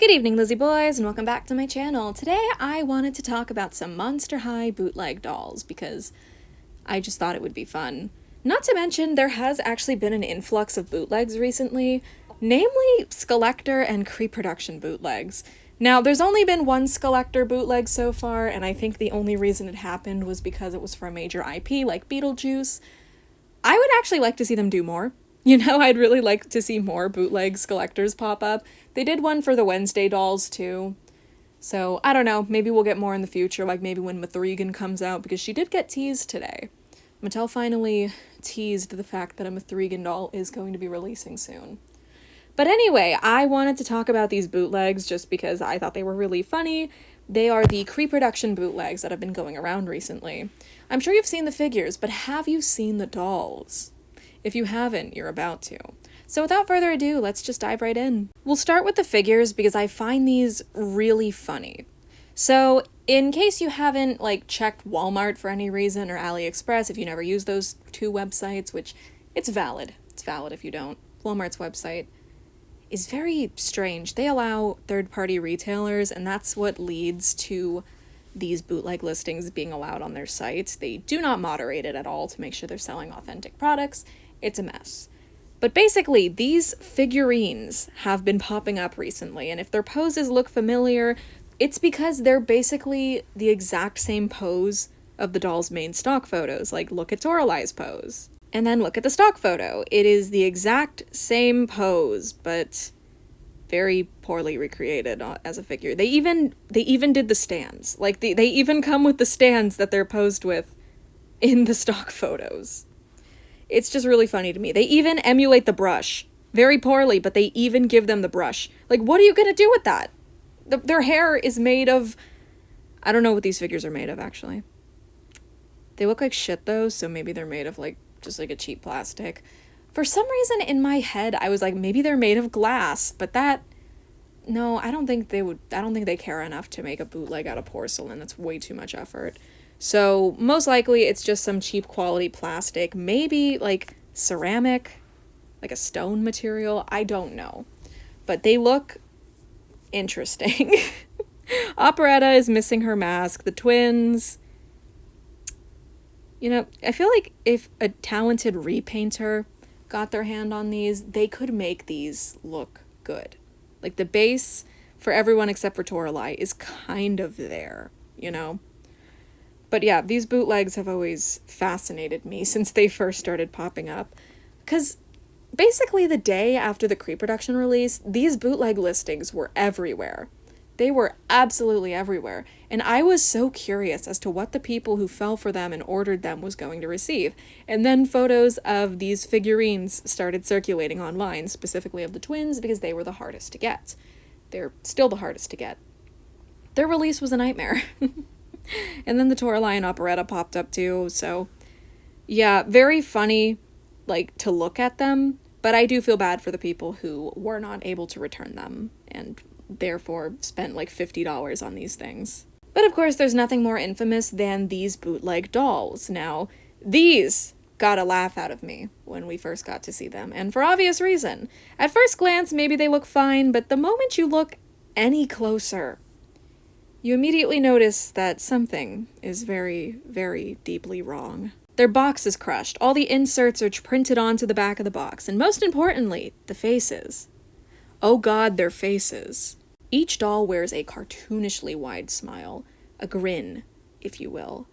Good evening, Lizzie boys, and welcome back to my channel. Today I wanted to talk about some Monster High bootleg dolls because I just thought it would be fun. Not to mention, there has actually been an influx of bootlegs recently, namely Skullector and Creeproduction bootlegs. Now, there's only been one Skullector bootleg so far, and I think the only reason it happened was because it was for a major IP like Beetlejuice. I would actually like to see them do more. You know, I'd really like to see more bootleg Skullectors pop up. They did one for the Wednesday dolls, too. So, I don't know, maybe we'll get more in the future, like maybe when Mithrigan comes out, because she did get teased today. Mattel finally teased the fact that a Mithrigan doll is going to be releasing soon. But anyway, I wanted to talk about these bootlegs just because I thought they were really funny. They are the Creeproduction bootlegs that have been going around recently. I'm sure you've seen the figures, but have you seen the dolls? If you haven't, you're about to. So without further ado, let's just dive right in. We'll start with the figures because I find these really funny. So in case you haven't checked Walmart for any reason or AliExpress, if you never use those two websites, which it's valid if you don't. Walmart's website is very strange. They allow third-party retailers, and that's what leads to these bootleg listings being allowed on their sites. They do not moderate it at all to make sure they're selling authentic products. It's a mess. But basically, these figurines have been popping up recently, and if their poses look familiar, it's because they're basically the exact same pose of the doll's main stock photos. Like, look at Toralei's pose. And then look at the stock photo. It is the exact same pose, but very poorly recreated as a figure. They even did the stands. Like, they even come with the stands that they're posed with in the stock photos. It's just really funny to me. They even emulate the brush. Very poorly, but they even give them the brush. Like, what are you gonna do with that? Their hair is made of... I don't know what these figures are made of, actually. They look like shit, though, so maybe they're made of, just a cheap plastic. For some reason, in my head, I was like, maybe they're made of glass, but that... No, I don't think they care enough to make a bootleg out of porcelain. That's way too much effort. So, most likely, it's just some cheap quality plastic, maybe, ceramic, a stone material, I don't know. But they look interesting. Operetta is missing her mask, the twins. You know, I feel like if a talented repainter got their hand on these, they could make these look good. Like, the base, for everyone except for Toralei, is kind of there, you know? But yeah, these bootlegs have always fascinated me since they first started popping up. Because basically the day after the Creeproduction release, these bootleg listings were everywhere. They were absolutely everywhere. And I was so curious as to what the people who fell for them and ordered them was going to receive. And then photos of these figurines started circulating online, specifically of the twins, because they were the hardest to get. They're still the hardest to get. Their release was a nightmare. And then the Toralei and Operetta popped up too, so yeah, very funny, to look at them, but I do feel bad for the people who were not able to return them, and therefore spent $50 on these things. But of course, there's nothing more infamous than these bootleg dolls. Now, these got a laugh out of me when we first got to see them, and for obvious reason. At first glance, maybe they look fine, but the moment you look any closer, you immediately notice that something is very, very deeply wrong. Their box is crushed, all the inserts are printed onto the back of the box, and most importantly, the faces. Oh god, their faces. Each doll wears a cartoonishly wide smile, a grin, if you will,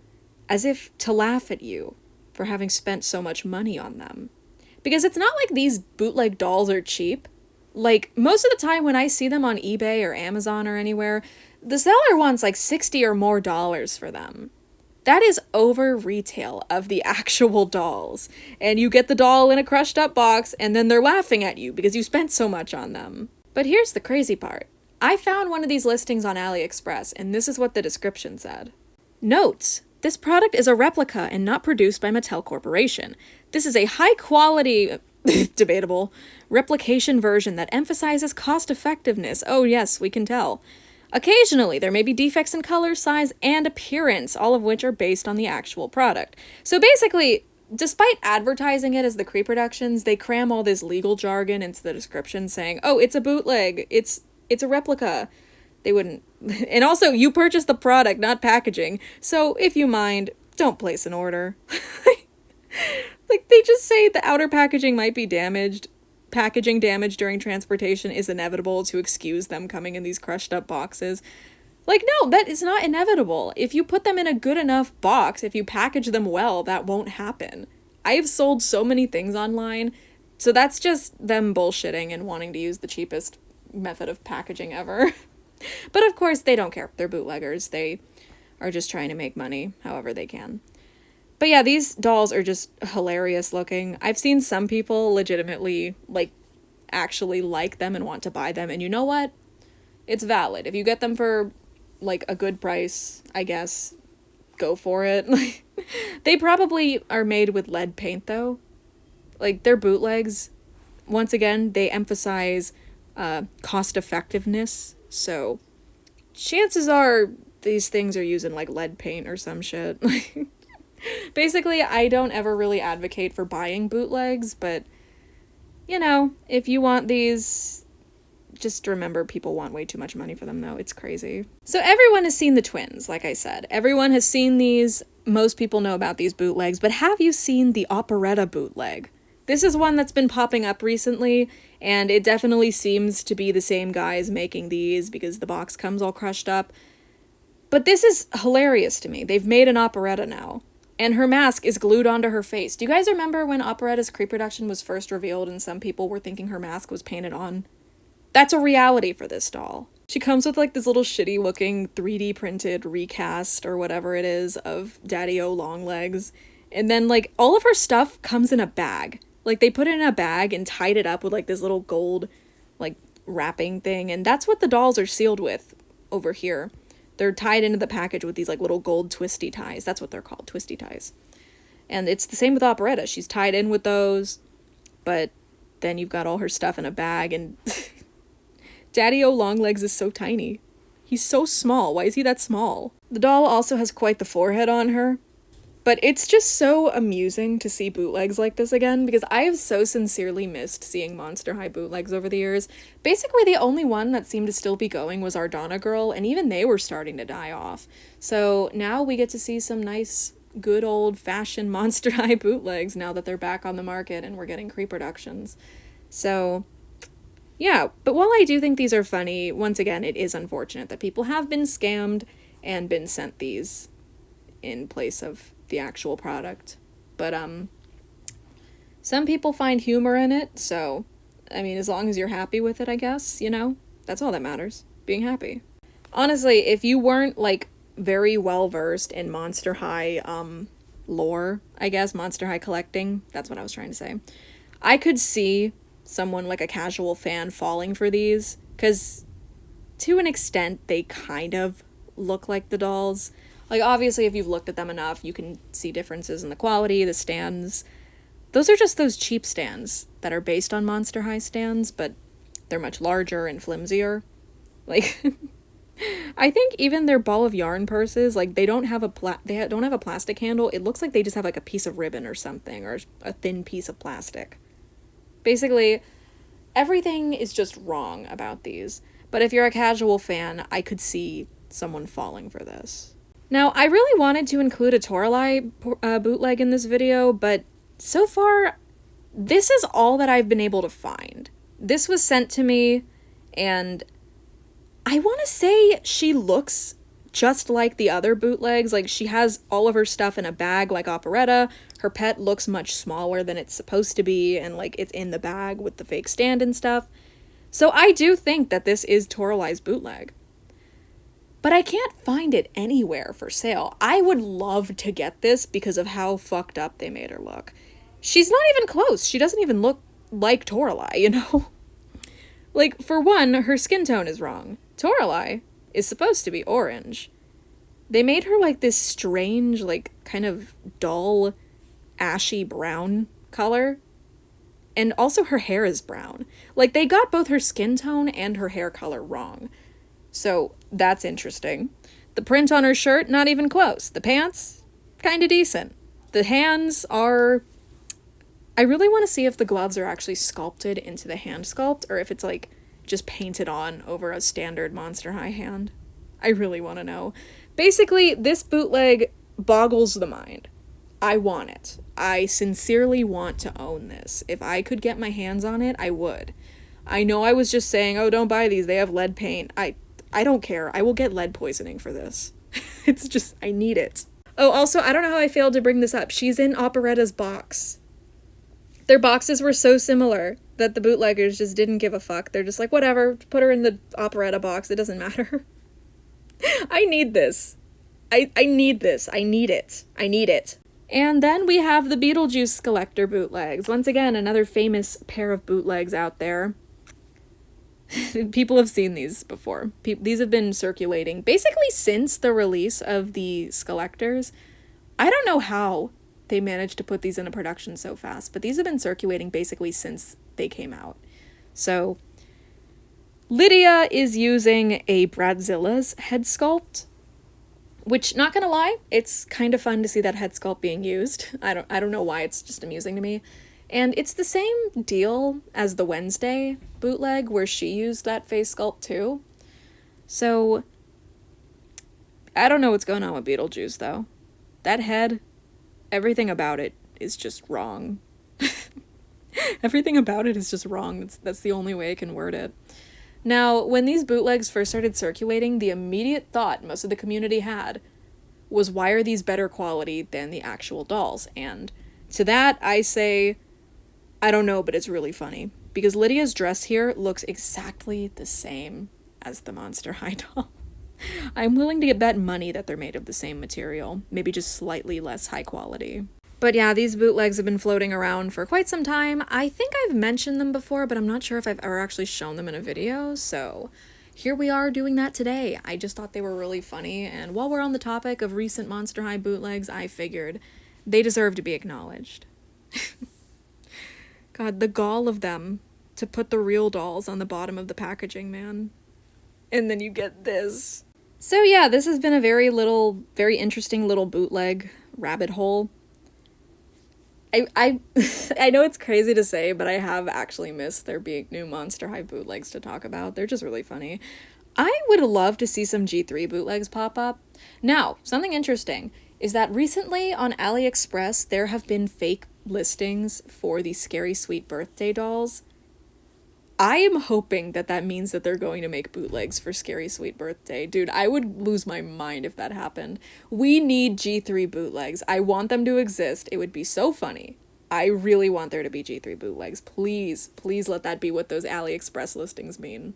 as if to laugh at you for having spent so much money on them. Because it's not like these bootleg dolls are cheap. Most of the time when I see them on eBay or Amazon or anywhere, the seller wants $60 or more for them. That is over retail of the actual dolls. And you get the doll in a crushed up box and then they're laughing at you because you spent so much on them. But here's the crazy part. I found one of these listings on AliExpress and this is what the description said. Notes: this product is a replica and not produced by Mattel Corporation. This is a high quality, debatable, replication version that emphasizes cost effectiveness. Oh yes, we can tell. Occasionally, there may be defects in color, size, and appearance, all of which are based on the actual product. So basically, despite advertising it as the Creeproductions, they cram all this legal jargon into the description saying, oh, it's a bootleg, it's It's a replica. They wouldn't. And also, you purchased the product, not packaging. So if you mind, don't place an order. Like, they just say the outer packaging might be damaged. Packaging damage during transportation is inevitable to excuse them coming in these crushed up boxes. Like, no, that is not inevitable. If you put them in a good enough box, if you package them well, that won't happen. I have sold so many things online, so that's just them bullshitting and wanting to use the cheapest method of packaging ever. But of course, they don't care. They're bootleggers. They are just trying to make money however they can. But yeah, these dolls are just hilarious looking. I've seen some people legitimately, like, actually like them and want to buy them. And you know what? It's valid. If you get them for, like, a good price, I guess, go for it. They probably are made with lead paint, though. Like, they're bootlegs. Once again, they emphasize cost effectiveness. So chances are these things are using, like, lead paint or some shit. Basically, I don't ever really advocate for buying bootlegs, but, you know, if you want these, just remember people want way too much money for them, though. It's crazy. So everyone has seen the twins, like I said. Everyone has seen these. Most people know about these bootlegs, but have you seen the Operetta bootleg? This is one that's been popping up recently, and it definitely seems to be the same guys making these because the box comes all crushed up. But this is hilarious to me. They've made an Operetta now. And her mask is glued onto her face. Do you guys remember when Operetta's Creeproduction was first revealed and some people were thinking her mask was painted on? That's a reality for this doll. She comes with like this little shitty looking 3D printed recast or whatever it is of Daddy-O Longlegs. And then like all of her stuff comes in a bag. Like they put it in a bag and tied it up with like this little gold like wrapping thing. And that's what the dolls are sealed with over here. They're tied into the package with these like little gold twisty ties. That's what they're called, twisty ties. And it's the same with Operetta. She's tied in with those, but then you've got all her stuff in a bag, and Daddy-O Longlegs is so tiny. He's so small. Why is he that small? The doll also has quite the forehead on her, but it's just so amusing to see bootlegs like this again, because I have so sincerely missed seeing Monster High bootlegs over the years. Basically, the only one that seemed to still be going was Ardonna Girl, and even they were starting to die off. So now we get to see some nice, good old-fashioned Monster High bootlegs now that they're back on the market and we're getting Creeproductions. So yeah, but while I do think these are funny, once again, it is unfortunate that people have been scammed and been sent these in place of the actual product. But some people find humor in it, so I mean, as long as you're happy with it, I guess, you know, that's all that matters, being happy. Honestly, if you weren't like very well versed in Monster High lore, I guess, Monster High collecting, that's what I was trying to say, I could see someone like a casual fan falling for these, because to an extent they kind of look like the dolls. Like, obviously, if you've looked at them enough, you can see differences in the quality, the stands. Those are just those cheap stands that are based on Monster High stands, but they're much larger and flimsier. Like, I think even their ball of yarn purses, like, they don't have a plastic handle. It looks like they just have, like, a piece of ribbon or something, or a thin piece of plastic. Basically, everything is just wrong about these. But if you're a casual fan, I could see someone falling for this. Now, I really wanted to include a Toralei bootleg in this video, but so far, this is all that I've been able to find. This was sent to me, and I want to say she looks just like the other bootlegs. Like, she has all of her stuff in a bag like Operetta. Her pet looks much smaller than it's supposed to be, and, like, it's in the bag with the fake stand and stuff. So I do think that this is Toralei's bootleg. But I can't find it anywhere for sale. I would love to get this because of how fucked up they made her look. She's not even close. She doesn't even look like Toralei, you know? Like, for one, her skin tone is wrong. Toralei is supposed to be orange. They made her like this strange, like, kind of dull, ashy brown color. And also her hair is brown. Like, they got both her skin tone and her hair color wrong. So that's interesting. The print on her shirt, not even close. The pants, kind of decent. The hands are... I really want to see if the gloves are actually sculpted into the hand sculpt, or if it's like just painted on over a standard Monster High hand? I really want to know. Basically, this bootleg boggles the mind. I want it. I sincerely want to own this. If I could get my hands on it, I would. I know I was just saying, oh, don't buy these, they have lead paint. I don't care. I will get lead poisoning for this. It's just, I need it. Oh, also, I don't know how I failed to bring this up. She's in Operetta's box. Their boxes were so similar that the bootleggers just didn't give a fuck. They're just like, whatever, put her in the Operetta box. It doesn't matter. I need this. I need this. I need it. I need it. And then we have the Beetlejuice Skullector bootlegs. Once again, another famous pair of bootlegs out there. People have seen these before. These have been circulating basically since the release of the Skullectors. I don't know how they managed to put these into production so fast, but these have been circulating basically since they came out. So Lydia is using a Bradzilla's head sculpt, which, not gonna lie, it's kind of fun to see that head sculpt being used. I don't know why, it's just amusing to me. And it's the same deal as the Wednesday bootleg where she used that face sculpt too. So I don't know what's going on with Beetlejuice though. That head, everything about it is just wrong. Everything about it is just wrong. That's the only way I can word it. Now, when these bootlegs first started circulating, the immediate thought most of the community had was, why are these better quality than the actual dolls? And to that, I say, I don't know, but it's really funny. Because Lydia's dress here looks exactly the same as the Monster High doll. I'm willing to bet money that they're made of the same material, maybe just slightly less high quality. But yeah, these bootlegs have been floating around for quite some time. I think I've mentioned them before, but I'm not sure if I've ever actually shown them in a video, so here we are doing that today. I just thought they were really funny, and while we're on the topic of recent Monster High bootlegs, I figured they deserve to be acknowledged. God, the gall of them to put the real dolls on the bottom of the packaging, man. And then you get this. So yeah, this has been a very interesting little bootleg rabbit hole. I know it's crazy to say, but I have actually missed there being new Monster High bootlegs to talk about. They're just really funny. I would love to see some G3 bootlegs pop up. Now, something interesting is that recently on AliExpress, there have been fake listings for the Scary Sweet Birthday dolls. I am hoping that that means that they're going to make bootlegs for Scary Sweet Birthday. Dude, I would lose my mind if that happened. We need G3 bootlegs. I want them to exist. It would be so funny. I really want there to be G3 bootlegs. Please, please let that be what those AliExpress listings mean.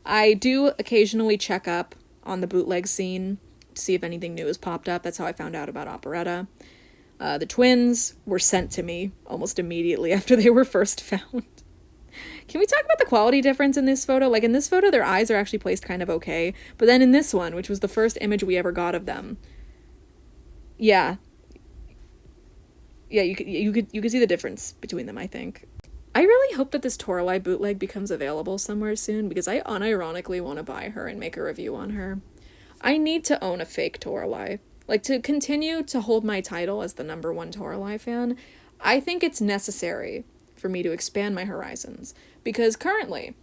I do occasionally check up on the bootleg scene to see if anything new has popped up. That's how I found out about Operetta. The twins were sent to me almost immediately after they were first found. Can we talk about the quality difference in this photo? Like, in this photo, their eyes are actually placed kind of okay. But then in this one, which was the first image we ever got of them, yeah, you could see the difference between them, I think. I really hope that this Toralei bootleg becomes available somewhere soon, because I unironically want to buy her and make a review on her. I need to own a fake Toralei. Like, to continue to hold my title as the #1 Toralei fan, I think it's necessary for me to expand my horizons, because currently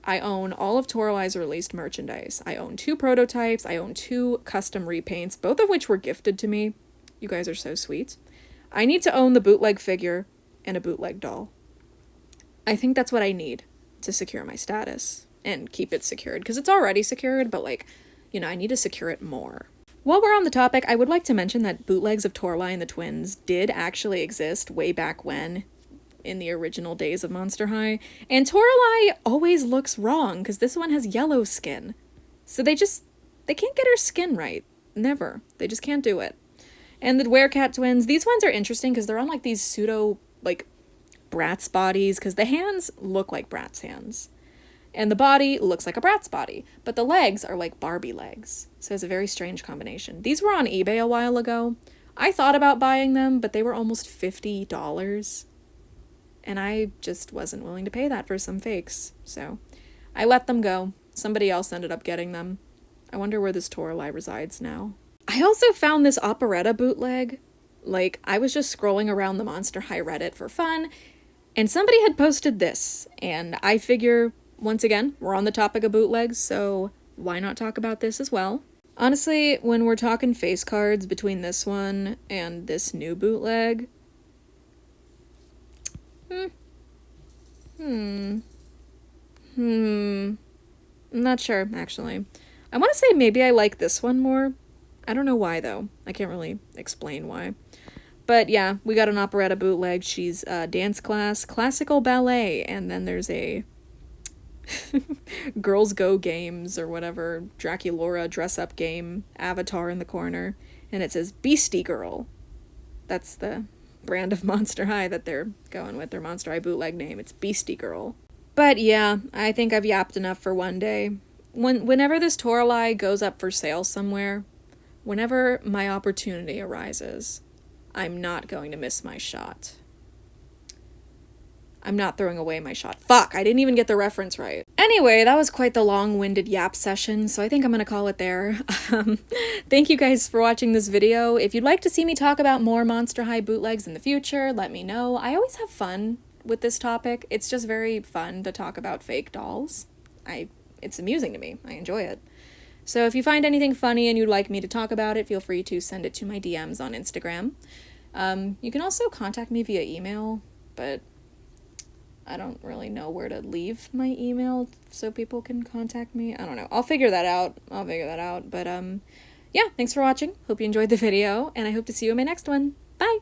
I own all of Toralei's released merchandise. I own 2 prototypes, I own 2 custom repaints, both of which were gifted to me. You guys are so sweet. I need to own the bootleg figure and a bootleg doll. I think that's what I need to secure my status and keep it secured, because it's already secured, but like, you know, I need to secure it more. While we're on the topic, I would like to mention that bootlegs of Toralei and the twins did actually exist way back when, in the original days of Monster High, and Toralei always looks wrong because this one has yellow skin, so they can't get her skin right. Never. They just can't do it. And the Werecat twins, these ones are interesting because they're on like these pseudo like Bratz bodies, because the hands look like Bratz hands and the body looks like a Bratz body, but the legs are like Barbie legs, so it's a very strange combination. These were on eBay a while ago. I thought about buying them, but they were almost $50. And I just wasn't willing to pay that for some fakes, so I let them go. Somebody else ended up getting them. I wonder where this Toralei resides now. I also found this Operetta bootleg. Like, I was just scrolling around the Monster High Reddit for fun, and somebody had posted this, and I figure once again, we're on the topic of bootlegs, so why not talk about this as well? Honestly, when we're talking face cards between this one and this new bootleg, I'm not sure, actually. I want to say maybe I like this one more. I don't know why, though. I can't really explain why. But yeah, we got an Operetta bootleg. She's dance class, classical ballet, and then there's a Girls Go Games or whatever, Draculaura dress-up game, avatar in the corner, and it says Beastie Girl. That's the brand of Monster High that they're going with, their Monster High bootleg name. It's Beastie Girl. But yeah, I think I've yapped enough for one day. Whenever this Toralei goes up for sale somewhere, whenever my opportunity arises, I'm not going to miss my shot. I'm not throwing away my shot. Fuck, I didn't even get the reference right. Anyway, that was quite the long-winded yap session, so I think I'm gonna call it there. Thank you guys for watching this video. If you'd like to see me talk about more Monster High bootlegs in the future, let me know. I always have fun with this topic. It's just very fun to talk about fake dolls. It's amusing to me. I enjoy it. So if you find anything funny and you'd like me to talk about it, feel free to send it to my DMs on Instagram. You can also contact me via email, but I don't really know where to leave my email so people can contact me. I don't know. I'll figure that out. But yeah, thanks for watching. Hope you enjoyed the video, and I hope to see you in my next one. Bye!